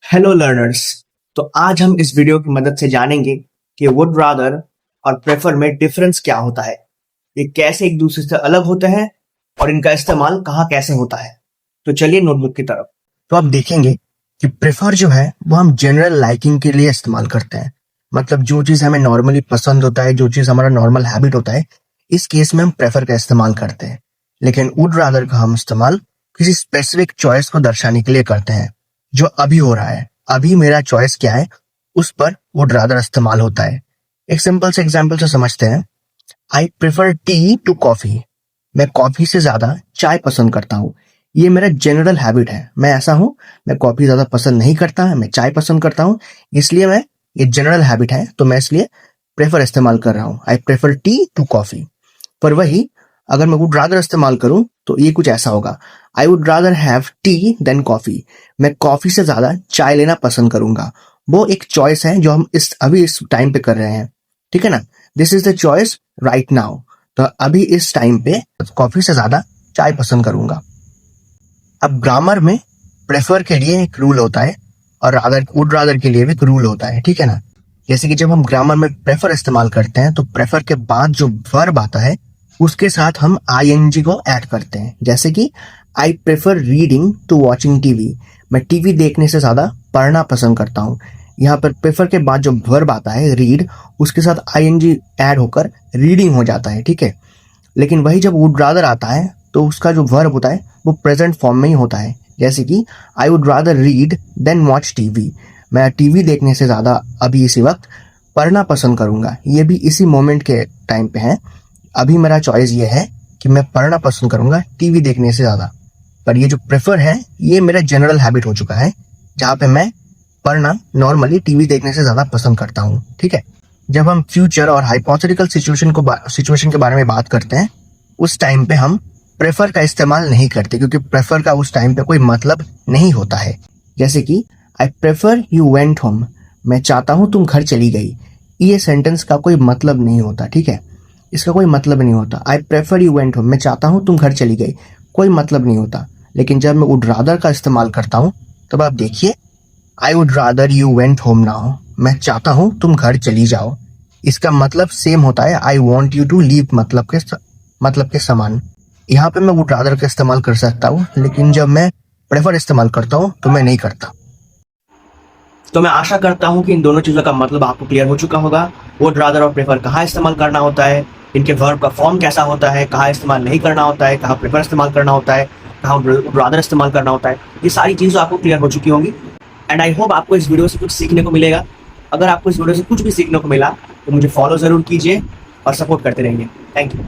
Hello learners. तो आज हम इस वीडियो की मदद से जानेंगे कि वुड रादर और प्रेफर में डिफरेंस क्या होता है, ये कैसे एक दूसरे से अलग होते हैं और इनका इस्तेमाल कहाँ कैसे होता है। तो चलिए नोटबुक की तरफ। तो आप देखेंगे कि प्रेफर जो है वो हम जनरल लाइकिंग के लिए इस्तेमाल करते हैं। मतलब जो चीज हमें नॉर्मली पसंद होता है, जो चीज हमारा नॉर्मल हैबिट होता है, इस केस में हम प्रेफर का इस्तेमाल करते हैं। लेकिन वुड रादर का हम इस्तेमाल किसी स्पेसिफिक चॉइस को दर्शाने के लिए करते हैं, जो अभी हो रहा है। अभी मेरा चॉइस क्या है उस पर वुड रादर इस्तेमाल होता है। एक सिंपल से एग्जांपल से समझते हैं। I prefer tea to coffee. मैं कॉफी से ज्यादा चाय पसंद करता हूँ। ये मेरा जनरल हैबिट है, मैं ऐसा हूँ। मैं कॉफी ज्यादा पसंद नहीं करता, मैं चाय पसंद करता हूँ। इसलिए मैं ये जनरल हैबिट है, तो मैं इसलिए प्रेफर इस्तेमाल कर रहा हूँ। I prefer tea to coffee. पर वही अगर मैं वुड रादर इस्तेमाल करूं तो ये कुछ ऐसा होगा। I would rather have tea than coffee. मैं कॉफी से ज्यादा चाय लेना पसंद करूंगा। वो एक चॉइस है जो हम अभी इस टाइम पे कर रहे हैं, ठीक है ना। This is the choice right now. तो अभी इस टाइम पे कॉफी से ज्यादा चाय पसंद करूंगा। अब ग्रामर में प्रेफर के लिए एक रूल होता है और अगर वुड रादर के लिए भी एक रूल होता है, ठीक है ना। जैसे कि जब हम ग्रामर में प्रेफर इस्तेमाल करते हैं तो प्रेफर के बाद जो वर्ब आता है उसके साथ हम आईएनजी को ऐड करते हैं। जैसे कि I prefer reading to watching TV. मैं टीवी देखने से ज्यादा पढ़ना पसंद करता हूँ। यहाँ पर प्रेफर के बाद जो वर्ब आता है रीड, उसके साथ आईएनजी ऐड होकर रीडिंग हो जाता है, ठीक है। लेकिन वही जब वुड रादर आता है तो उसका जो वर्ब होता है वो प्रेजेंट फॉर्म में ही होता है। जैसे कि I would rather read than watch TV. मैं टीवी देखने से ज्यादा अभी इसी वक्त पढ़ना पसंद करूंगा। ये भी इसी मोमेंट के टाइम पे है। अभी मेरा चॉइस ये है कि मैं पढ़ना पसंद करूंगा टीवी देखने से ज्यादा। पर ये जो प्रेफर है ये मेरा जनरल हैबिट हो चुका है, जहां पे मैं पढ़ना नॉर्मली टीवी देखने से ज्यादा पसंद करता हूँ, ठीक है। जब हम फ्यूचर और हाइपोथेटिकल सिचुएशन के बारे में बात करते हैं, उस टाइम पे हम प्रेफर का इस्तेमाल नहीं करते, क्योंकि प्रेफर का उस टाइम पे कोई मतलब नहीं होता है। जैसे कि I prefer you went home. मैं चाहता हूं तुम घर चली गई। ये सेंटेंस का कोई मतलब नहीं होता, ठीक है। इसका कोई मतलब नहीं होता। I prefer you went home, मैं चाहता हूं तुम घर चली गई, कोई मतलब नहीं होता। लेकिन जब मैं वुड रादर का इस्तेमाल करता हूं तब आप देखिए, आई would rather you went home now. मैं चाहता हूं तुम घर चली जाओ। इसका मतलब सेम होता है, I want you to leave मतलब के समान। यहाँ पे मैं वुड रादर का इस्तेमाल कर सकता हूँ, लेकिन जब मैं प्रेफर इस्तेमाल करता हूँ तो मैं नहीं करता। तो मैं आशा करता हूं कि इन दोनों चीजों का मतलब आपको क्लियर हो चुका होगा। वुड रादर और प्रेफर कहाँ इस्तेमाल करना होता है, इनके वर्ब का फॉर्म कैसा होता है, कहाँ इस्तेमाल नहीं करना होता है, कहाँ प्रेफर इस्तेमाल करना होता है, कहाँ वुड रादर इस्तेमाल करना होता है। ये सारी चीजें आपको क्लियर हो चुकी होंगी। एंड आई होप आपको इस वीडियो से कुछ सीखने को मिलेगा। अगर आपको इस वीडियो से कुछ भी सीखने को मिला तो मुझे फॉलो जरूर कीजिए और सपोर्ट करते रहिए। Thank you.